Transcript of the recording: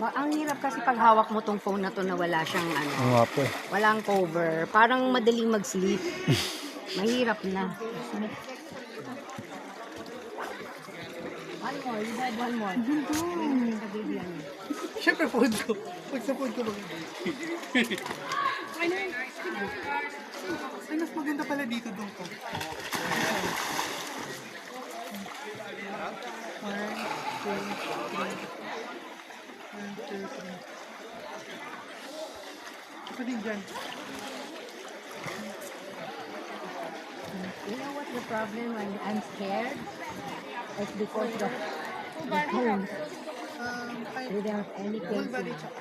Ang hirap kasi pag hawak mo tong phone na to na wala siyang ano, Oo nga po eh. walang cover. Parang madaling mag-sleep. Mahirap na. One more, you had one more. Siyempre, food ko. Pag sa food ko ba? Ay, mas maganda pala dito doon ko. One, two, three. Ako din dyan. You know what's the problem when I'm scared? It's because the phone. They don't have any Full pencil. body check.